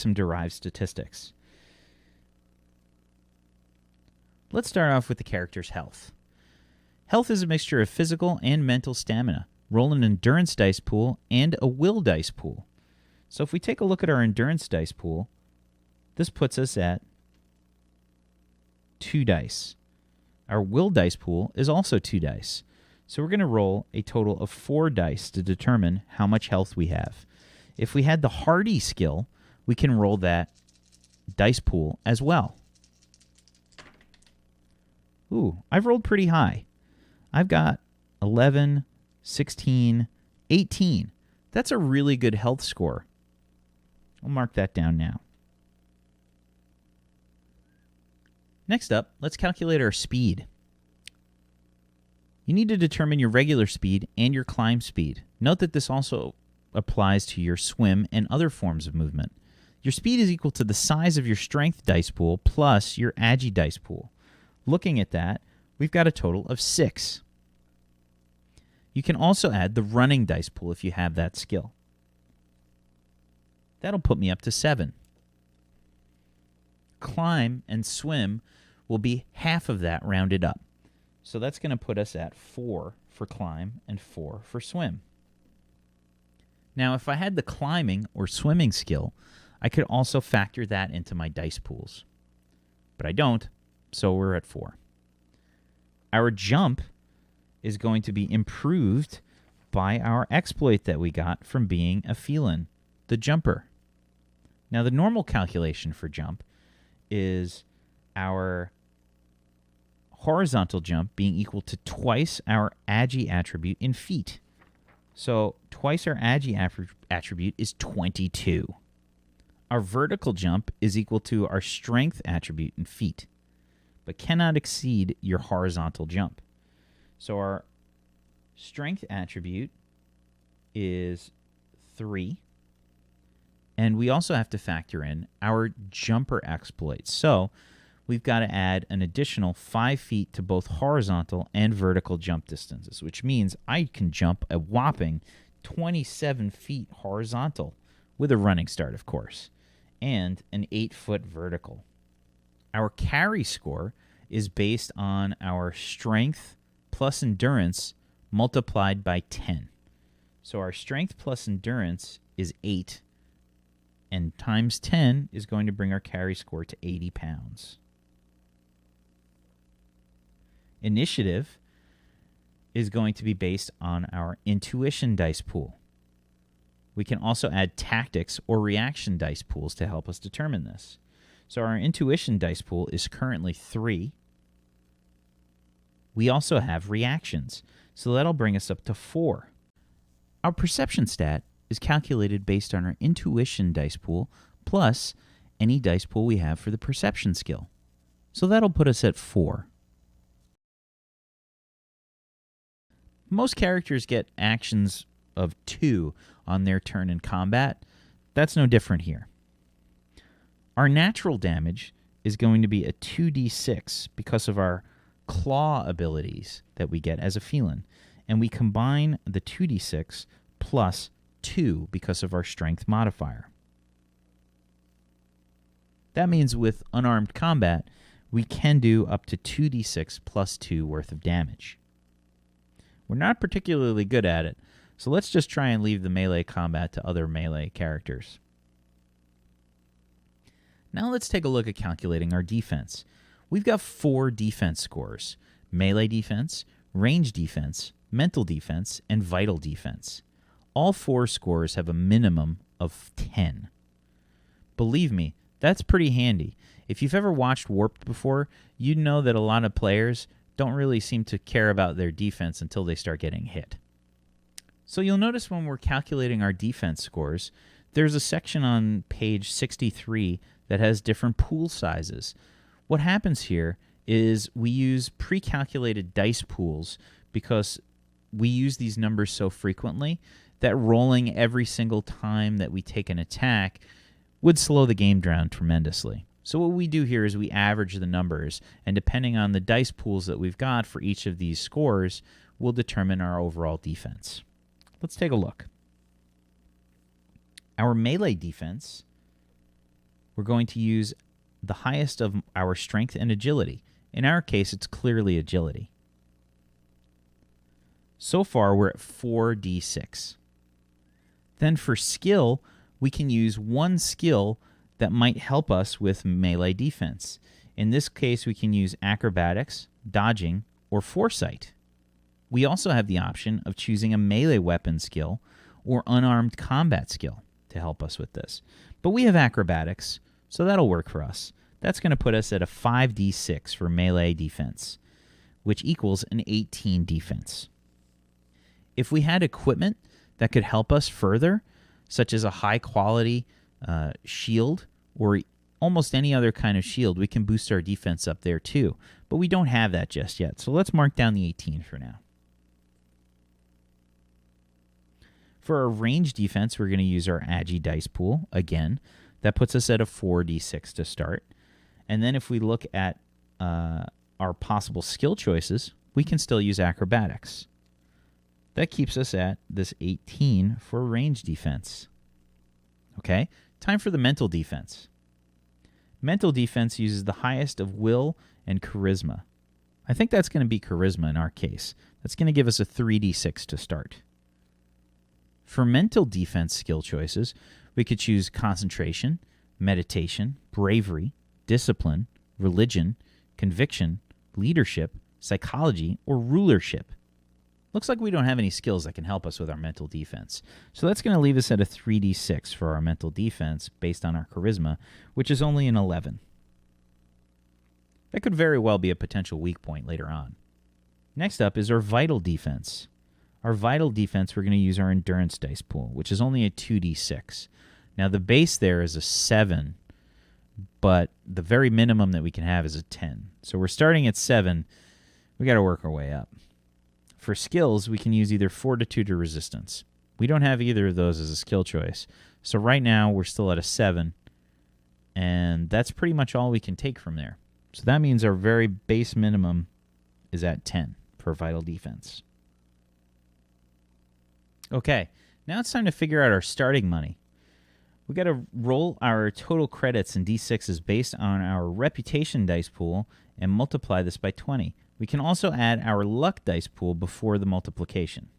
some derived statistics. Let's start off with the character's health. Health is a mixture of physical and mental stamina. Roll an endurance dice pool and a will dice pool. So if we take a look at our endurance dice pool, this puts us at 2 dice. Our will dice pool is also 2 dice. So we're going to roll a total of 4 dice to determine how much health we have. If we had the hardy skill, we can roll that dice pool as well. Ooh, I've rolled pretty high. I've got 11, 16, 18. That's a really good health score. I'll mark that down now. Next up, let's calculate our speed. You need to determine your regular speed and your climb speed. Note that this also applies to your swim and other forms of movement. Your speed is equal to the size of your strength dice pool plus your agi dice pool. Looking at that, we've got a total of 6. You can also add the running dice pool if you have that skill. That'll put me up to 7. Climb and swim will be half of that rounded up. So that's going to put us at 4 for climb and 4 for swim. Now, if I had the climbing or swimming skill, I could also factor that into my dice pools. But I don't, so we're at 4. Our jump is going to be improved by our exploit that we got from being a felin, the jumper. Now, the normal calculation for jump is our horizontal jump being equal to twice our agi attribute in feet. So twice our agi attribute is 22. Our vertical jump is equal to our strength attribute in feet, but cannot exceed your horizontal jump. So our strength attribute is 3. And we also have to factor in our jumper exploits. So we've got to add an additional 5 feet to both horizontal and vertical jump distances, which means I can jump a whopping 27 feet horizontal with a running start, of course, and an 8-foot vertical. Our carry score is based on our strength plus endurance multiplied by 10. So our strength plus endurance is 8, and times 10 is going to bring our carry score to 80 pounds. Initiative is going to be based on our intuition dice pool. We can also add tactics or reaction dice pools to help us determine this. So our intuition dice pool is currently 3. We also have reactions, so that'll bring us up to 4. Our perception stat is calculated based on our intuition dice pool plus any dice pool we have for the perception skill. So that'll put us at 4. Most characters get actions of 2 on their turn in combat. That's no different here. Our natural damage is going to be a 2d6 because of our claw abilities that we get as a felin. And we combine the 2d6 plus 2 because of our strength modifier. That means with unarmed combat, we can do up to 2d6 plus 2 worth of damage. We're not particularly good at it, so let's just try and leave the melee combat to other melee characters. Now let's take a look at calculating our defense. We've got 4 defense scores: melee defense, range defense, mental defense, and vital defense. All 4 scores have a minimum of 10. Believe me, that's pretty handy. If you've ever watched Warped before, you'd know that a lot of players don't really seem to care about their defense until they start getting hit. So you'll notice when we're calculating our defense scores, there's a section on page 63 that has different pool sizes. What happens here is we use pre-calculated dice pools because we use these numbers so frequently that rolling every single time that we take an attack would slow the game down tremendously. So what we do here is we average the numbers, and depending on the dice pools that we've got for each of these scores, we'll determine our overall defense. Let's take a look. Our melee defense we're going to use the highest of our strength and agility. In our case, it's clearly agility. So far, we're at 4d6. Then for skill, we can use one skill that might help us with melee defense. In this case, we can use acrobatics, dodging, or foresight. We also have the option of choosing a melee weapon skill or unarmed combat skill to help us with this. But we have acrobatics, so that'll work for us. That's going to put us at a 5d6 for melee defense, which equals an 18 defense. If we had equipment that could help us further, such as a high-quality shield or almost any other kind of shield, we can boost our defense up there too. But we don't have that just yet, so let's mark down the 18 for now. For our range defense, we're going to use our Agi dice pool again. That puts us at a 4d6 to start. And then if we look at our possible skill choices, we can still use acrobatics. That keeps us at this 18 for range defense. Okay, time for the mental defense. Mental defense uses the highest of will and charisma. I think that's going to be charisma in our case. That's going to give us a 3d6 to start. For mental defense skill choices, we could choose concentration, meditation, bravery, discipline, religion, conviction, leadership, psychology, or rulership. Looks like we don't have any skills that can help us with our mental defense. So that's going to leave us at a 3d6 for our mental defense based on our charisma, which is only an 11. That could very well be a potential weak point later on. Next up is our vital defense. Our vital defense, we're going to use our endurance dice pool, which is only a 2d6. Now the base there is a 7, but the very minimum that we can have is a 10. So we're starting at 7. We got to work our way up. For skills, we can use either Fortitude or Resistance. We don't have either of those as a skill choice. So right now, we're still at a 7, and that's pretty much all we can take from there. So that means our very base minimum is at 10 for Vital Defense. Okay, now it's time to figure out our starting money. We got to roll our total credits in D6s based on our Reputation dice pool and multiply this by 20. We can also add our luck dice pool before the multiplication.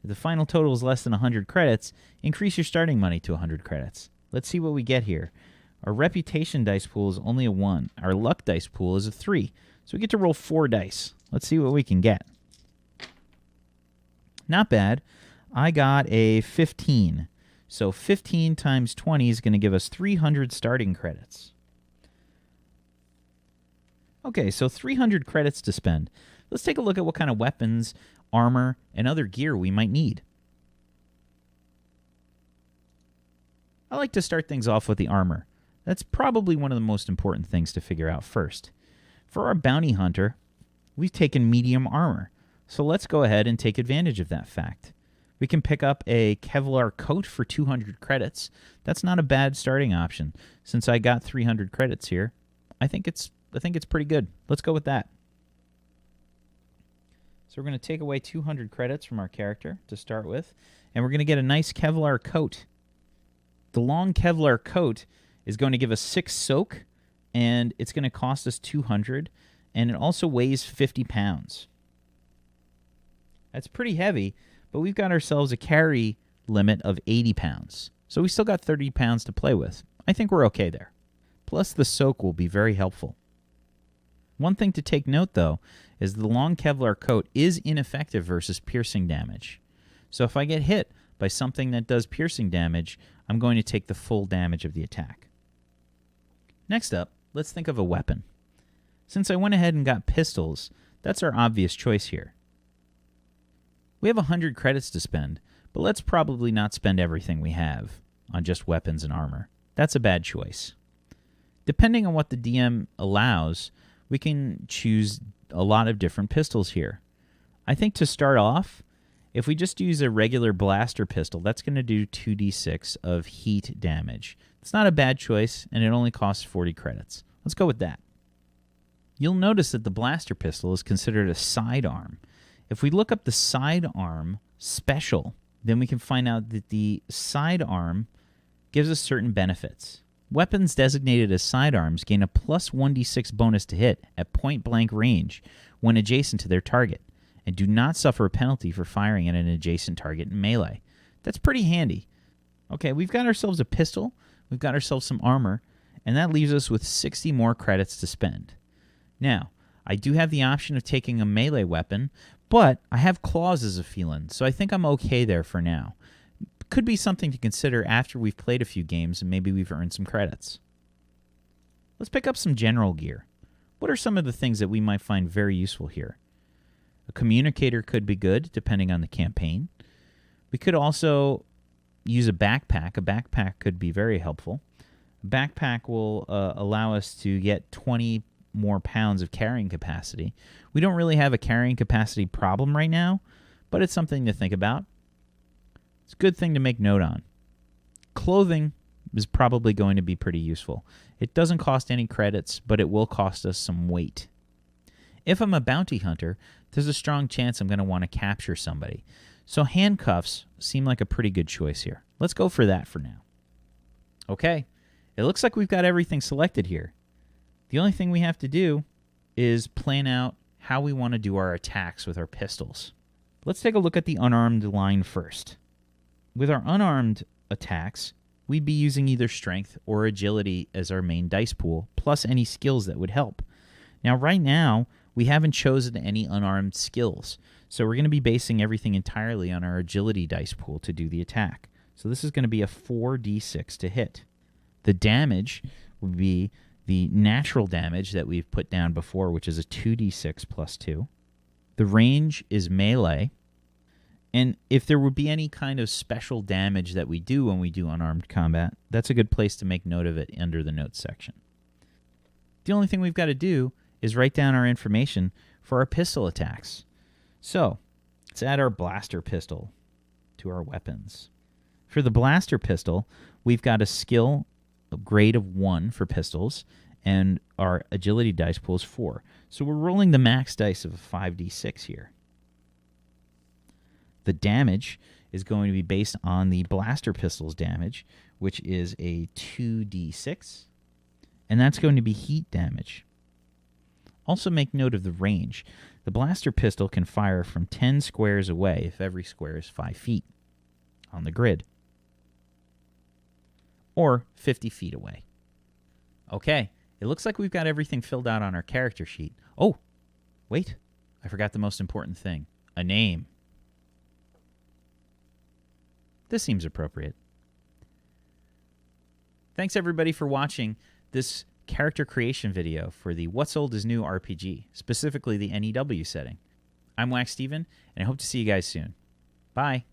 If the final total is less than 100 credits, increase your starting money to 100 credits. Let's see what we get here. Our Reputation dice pool is only a 1. Our luck dice pool is a 3. So we get to roll 4 dice. Let's see what we can get. Not bad. I got a 15. So 15 times 20 is going to give us 300 starting credits. Okay, so 300 credits to spend. Let's take a look at what kind of weapons, armor, and other gear we might need. I like to start things off with the armor. That's probably one of the most important things to figure out first. For our bounty hunter, we've taken medium armor. So let's go ahead and take advantage of that fact. We can pick up a Kevlar coat for 200 credits. That's not a bad starting option. Since I got 300 credits here, I think it's pretty good. Let's go with that. So we're going to take away 200 credits from our character to start with, and we're going to get a nice Kevlar coat. The long Kevlar coat is going to give us 6 soak, and it's going to cost us 200, and it also weighs 50 pounds. That's pretty heavy, but we've got ourselves a carry limit of 80 pounds. So we still got 30 pounds to play with. I think we're okay there. Plus the soak will be very helpful. One thing to take note, though, is the long Kevlar coat is ineffective versus piercing damage. So if I get hit by something that does piercing damage, I'm going to take the full damage of the attack. Next up, let's think of a weapon. Since I went ahead and got pistols, that's our obvious choice here. We have 100 credits to spend, but let's probably not spend everything we have on just weapons and armor. That's a bad choice. Depending on what the DM allows, we can choose a lot of different pistols here. I think to start off, if we just use a regular blaster pistol, that's going to do 2d6 of heat damage. It's not a bad choice, and it only costs 40 credits. Let's go with that. You'll notice that the blaster pistol is considered a sidearm. If we look up the sidearm special, then we can find out that the sidearm gives us certain benefits. Weapons designated as sidearms gain a plus 1d6 bonus to hit at point-blank range when adjacent to their target, and do not suffer a penalty for firing at an adjacent target in melee. That's pretty handy. Okay, we've got ourselves a pistol, we've got ourselves some armor, and that leaves us with 60 more credits to spend. Now, I do have the option of taking a melee weapon, but I have claws as a feline, so I think I'm okay there for now. Could be something to consider after we've played a few games and maybe we've earned some credits. Let's pick up some general gear. What are some of the things that we might find very useful here? A communicator could be good, depending on the campaign. We could also use a backpack. A backpack could be very helpful. A backpack will allow us to get 20 more pounds of carrying capacity. We don't really have a carrying capacity problem right now, but it's something to think about. It's a good thing to make note on. Clothing is probably going to be pretty useful. It doesn't cost any credits, but it will cost us some weight. If I'm a bounty hunter, there's a strong chance I'm going to want to capture somebody. So handcuffs seem like a pretty good choice here. Let's go for that for now. Okay, it looks like we've got everything selected here. The only thing we have to do is plan out how we want to do our attacks with our pistols. Let's take a look at the unarmed line first. With our unarmed attacks, we'd be using either strength or agility as our main dice pool, plus any skills that would help. Now, right now, we haven't chosen any unarmed skills, so we're going to be basing everything entirely on our agility dice pool to do the attack. So this is going to be a 4d6 to hit. The damage would be the natural damage that we've put down before, which is a 2d6 plus 2. The range is melee. And if there would be any kind of special damage that we do when we do unarmed combat, that's a good place to make note of it under the notes section. The only thing we've got to do is write down our information for our pistol attacks. So, let's add our blaster pistol to our weapons. For the blaster pistol, we've got a skill grade of 1 for pistols, and our agility dice pool is 4. So we're rolling the max dice of a 5d6 here. The damage is going to be based on the blaster pistol's damage, which is a 2d6, and that's going to be heat damage. Also make note of the range. The blaster pistol can fire from 10 squares away if every square is 5 feet on the grid, or 50 feet away. Okay, it looks like we've got everything filled out on our character sheet. Oh, wait, I forgot the most important thing, a name. This seems appropriate. Thanks everybody for watching this character creation video for the What's Old is New RPG, specifically the N.E.W setting. I'm Wax Steven, and I hope to see you guys soon. Bye.